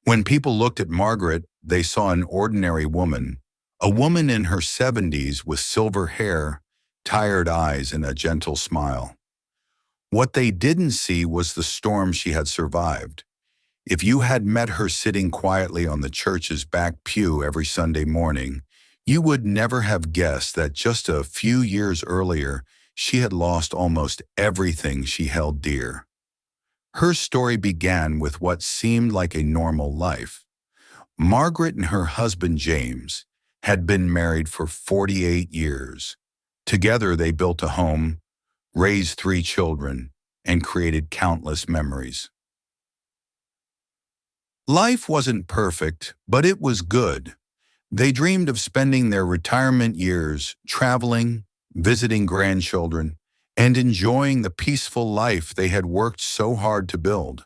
When people looked at Margaret, they saw an ordinary woman, a woman in her 70s with silver hair, tired eyes, and a gentle smile. What they didn't see was the storm she had survived. If you had met her sitting quietly on the church's back pew every Sunday morning, you would never have guessed that just a few years earlier, she had lost almost everything she held dear. Her story began with what seemed like a normal life. Margaret and her husband James had been married for 48 years. Together they built a home, raised 3 children, and created countless memories. Life wasn't perfect, but it was good. They dreamed of spending their retirement years traveling, visiting grandchildren, and enjoying the peaceful life they had worked so hard to build.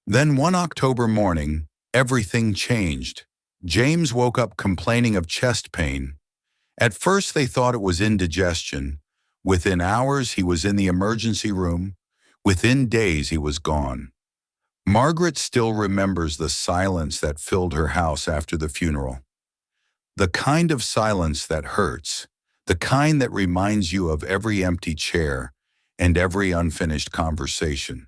Then one October morning, everything changed. James woke up complaining of chest pain. At first they thought it was indigestion. Within hours he was in the emergency room. Within days he was gone. Margaret still remembers the silence that filled her house after the funeral. The kind of silence that hurts, the kind that reminds you of every empty chair and every unfinished conversation.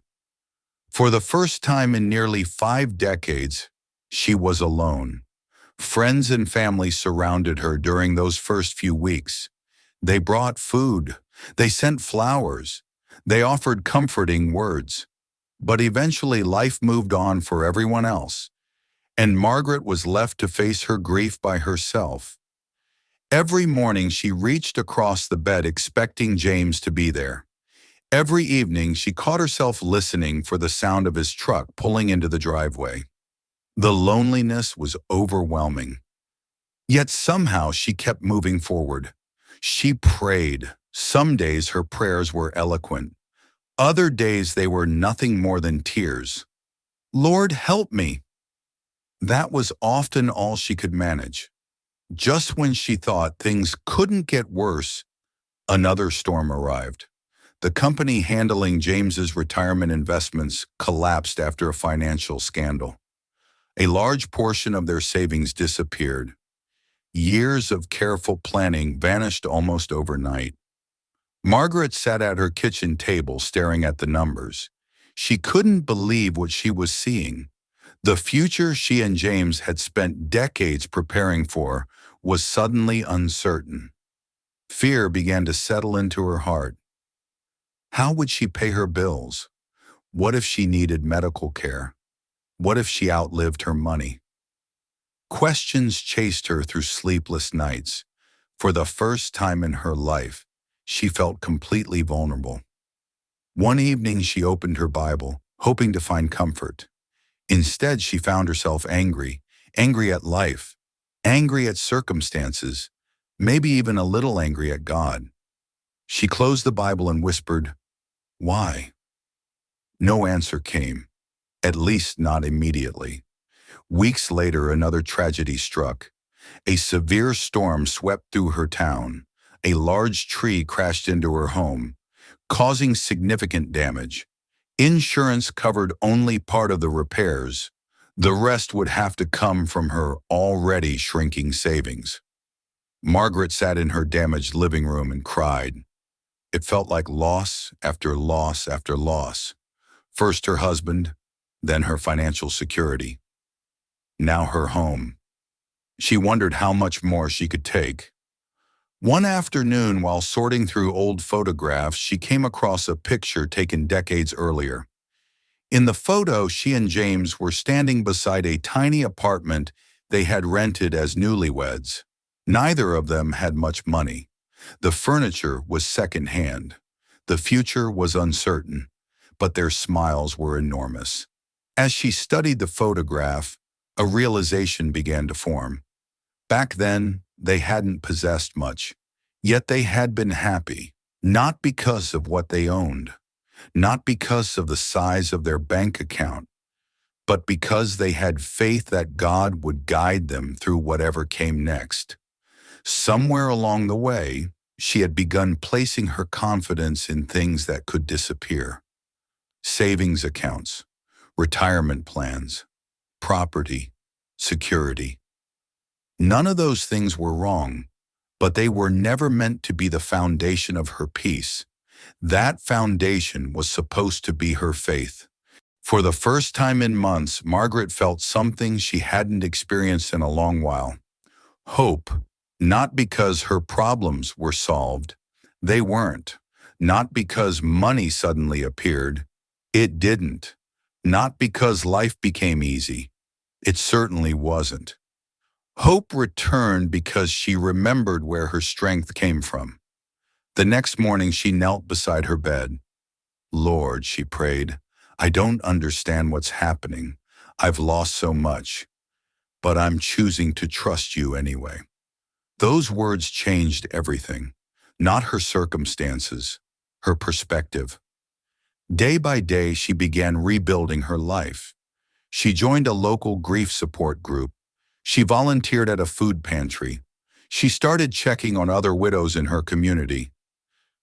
For the first time in nearly 5 decades, she was alone. Friends and family surrounded her during those first few weeks. They brought food, they sent flowers, they offered comforting words. But eventually life moved on for everyone else, and Margaret was left to face her grief by herself. Every morning she reached across the bed expecting James to be there. Every evening she caught herself listening for the sound of his truck pulling into the driveway. The loneliness was overwhelming. Yet somehow she kept moving forward. She prayed. Some days her prayers were eloquent. Other days they were nothing more than tears. "Lord, help me." That was often all she could manage. Just when she thought things couldn't get worse, another storm arrived. The company handling James's retirement investments collapsed after a financial scandal. A large portion of their savings disappeared. Years of careful planning vanished almost overnight. Margaret sat at her kitchen table staring at the numbers. She couldn't believe what she was seeing. The future she and James had spent decades preparing for was suddenly uncertain. Fear began to settle into her heart. How would she pay her bills? What if she needed medical care? What if she outlived her money? Questions chased her through sleepless nights. For the first time in her life, she felt completely vulnerable. One evening she opened her Bible, hoping to find comfort. Instead, she found herself angry at life, angry at circumstances, maybe even a little angry at God. She closed the Bible and whispered, "Why?" No answer came, at least not immediately. Weeks later, another tragedy struck. A severe storm swept through her town. A large tree crashed into her home, causing significant damage. Insurance covered only part of the repairs. The rest would have to come from her already shrinking savings. Margaret sat in her damaged living room and cried. It felt like loss after loss after loss. First her husband, then her financial security. Now her home. She wondered how much more she could take. One afternoon, while sorting through old photographs, she came across a picture taken decades earlier. In the photo, she and James were standing beside a tiny apartment they had rented as newlyweds. Neither of them had much money. The furniture was second-hand. The future was uncertain, but their smiles were enormous. As she studied the photograph, a realization began to form. Back then, they hadn't possessed much, yet they had been happy, not because of what they owned, not because of the size of their bank account, but because they had faith that God would guide them through whatever came next. Somewhere along the way, she had begun placing her confidence in things that could disappear. Savings accounts, retirement plans, property, security. None of those things were wrong, but they were never meant to be the foundation of her peace. That foundation was supposed to be her faith. For the first time in months, Margaret felt something she hadn't experienced in a long while. Hope, not because her problems were solved. They weren't. Not because money suddenly appeared. It didn't. Not because life became easy. It certainly wasn't. Hope returned because she remembered where her strength came from. The next morning she knelt beside her bed. Lord, she prayed, I don't understand what's happening. I've lost so much, but I'm choosing to trust you anyway. Those words changed everything, not her circumstances, her perspective. Day by day, she began rebuilding her life. She joined a local grief support group. She volunteered at a food pantry. She started checking on other widows in her community.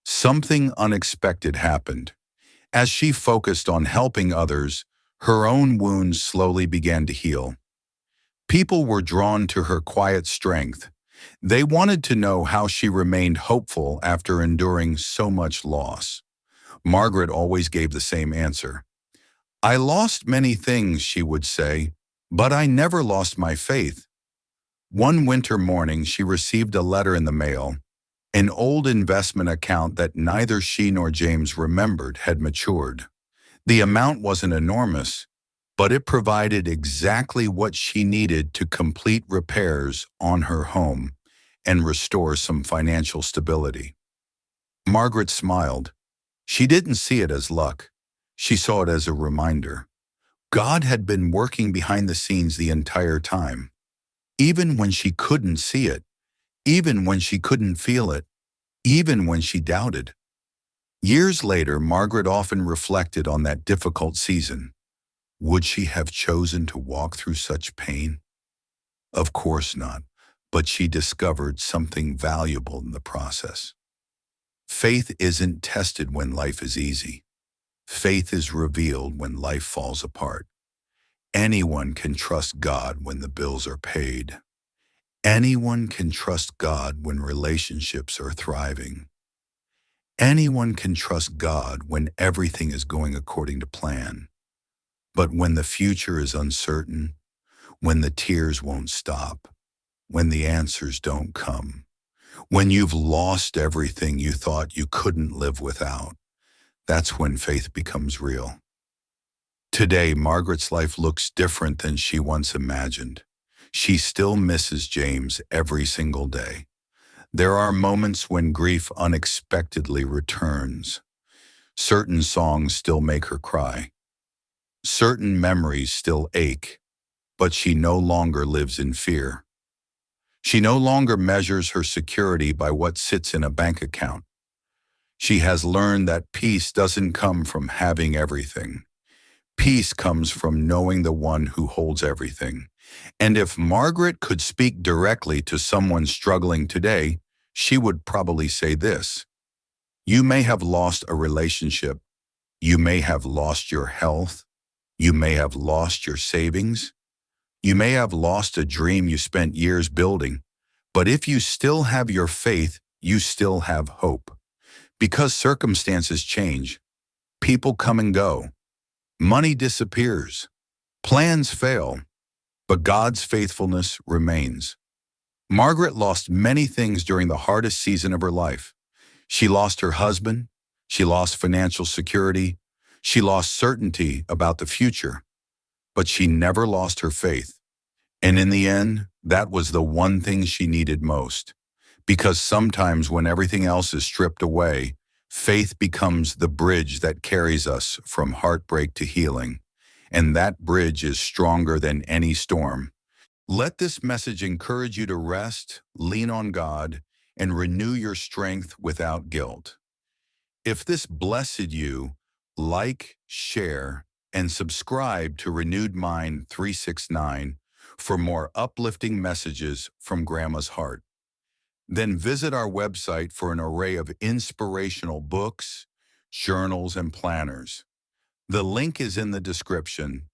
Something unexpected happened. As she focused on helping others, her own wounds slowly began to heal. People were drawn to her quiet strength. They wanted to know how she remained hopeful after enduring so much loss. Margaret always gave the same answer. I lost many things, she would say, but I never lost my faith. One winter morning, she received a letter in the mail. An old investment account that neither she nor James remembered had matured. The amount wasn't enormous, but it provided exactly what she needed to complete repairs on her home and restore some financial stability. Margaret smiled. She didn't see it as luck. She saw it as a reminder. God had been working behind the scenes the entire time. Even when she couldn't see it, even when she couldn't feel it, even when she doubted. Years later, Margaret often reflected on that difficult season. Would she have chosen to walk through such pain? Of course not, but she discovered something valuable in the process. Faith isn't tested when life is easy. Faith is revealed when life falls apart. Anyone can trust God when the bills are paid. Anyone can trust God when relationships are thriving. Anyone can trust God when everything is going according to plan. But when the future is uncertain, when the tears won't stop, when the answers don't come, when you've lost everything you thought you couldn't live without, that's when faith becomes real. Today, Margaret's life looks different than she once imagined. She still misses James every single day. There are moments when grief unexpectedly returns. Certain songs still make her cry. Certain memories still ache, but she no longer lives in fear. She no longer measures her security by what sits in a bank account. She has learned that peace doesn't come from having everything. Peace comes from knowing the one who holds everything. And if Margaret could speak directly to someone struggling today, she would probably say this. You may have lost a relationship. You may have lost your health. You may have lost your savings. You may have lost a dream you spent years building. But if you still have your faith, you still have hope. Because circumstances change. People come and go. Money disappears. Plans fail. But God's faithfulness remains. Margaret lost many things during the hardest season of her life. She lost her husband. She lost financial security. She lost certainty about the future. But she never lost her faith. And in the end, that was the one thing she needed most. Because sometimes when everything else is stripped away, faith becomes the bridge that carries us from heartbreak to healing. And that bridge is stronger than any storm. Let this message encourage you to rest, lean on God, and renew your strength without guilt. If this blessed you, like, share, and subscribe to Renewed Mind 369 for more uplifting messages from Grandma's Heart. Then visit our website for an array of inspirational books, journals, and planners. The link is in the description.